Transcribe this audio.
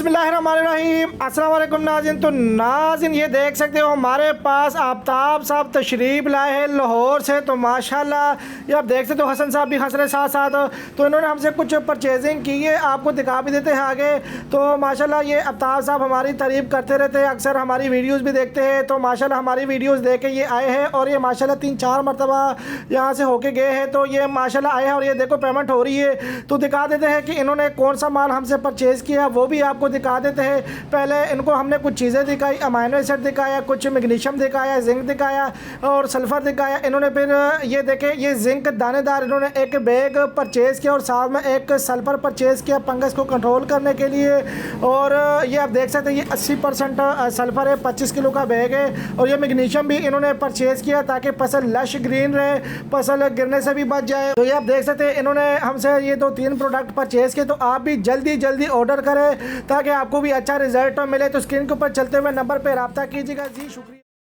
बिस्मिल्लाहिर्रहमानिर्रहीम। अस्सलाम वालेकुम नाज़रीन। तो नाज़रीन ये देख सकते हो हमारे पास आफ्ताब साहब तशरीफ़ लाए हैं लाहौर से। तो माशाल्लाह ये आप देख सकते हो हसन साहब भी हंस रहे साथ साथ। तो इन्होंने हमसे कुछ परचेजिंग की है, आपको दिखा भी देते हैं आगे। तो माशाल्लाह ये आफ्ताब साहब हमारी तारीफ़ करते रहते हैं, अक्सर हमारी वीडियोज़ भी देखते हैं। तो माशाल्लाह हमारी वीडियोज़ देख के ये आए हैं और ये माशाल्लाह 3-4 मरतबा यहाँ से होके गए हैं। तो ये माशाल्लाह आए हैं और ये देखो पेमेंट हो रही है। तो दिखा देते हैं कि इन्होंने कौन सा माल हमसे परचेज़ किया, वो भी आपको दिखा देते हैं। पहले इनको हमने कुछ चीज़ें दिखाई, अमाइनो एसिड दिखाया, कुछ मैग्नीशियम दिखाया, जिंक दिखाया और सल्फ़र दिखाया। इन्होंने फिर ये देखे ये जिंक दानेदार इन्होंने एक बैग परचेज़ किया और साथ में एक सल्फ़र परचेज़ किया फंगस को कंट्रोल करने के लिए। और ये आप देख सकते हैं ये 80% सल्फ़र है, 25 किलो का बैग है। और ये मैग्नीशियम भी इन्होंने परचेज़ किया ताकि फसल लश ग्रीन रहे, फसल गिरने से भी बच जाए। तो ये आप देख सकते हैं इन्होंने हमसे ये 2-3 प्रोडक्ट परचेज़ किए। तो आप भी जल्दी ऑर्डर करें ताकि आपको भी अच्छा रिजल्ट मिले। तो स्क्रीन के ऊपर चलते हुए नंबर पर रब्ता कीजिएगा। जी शुक्रिया।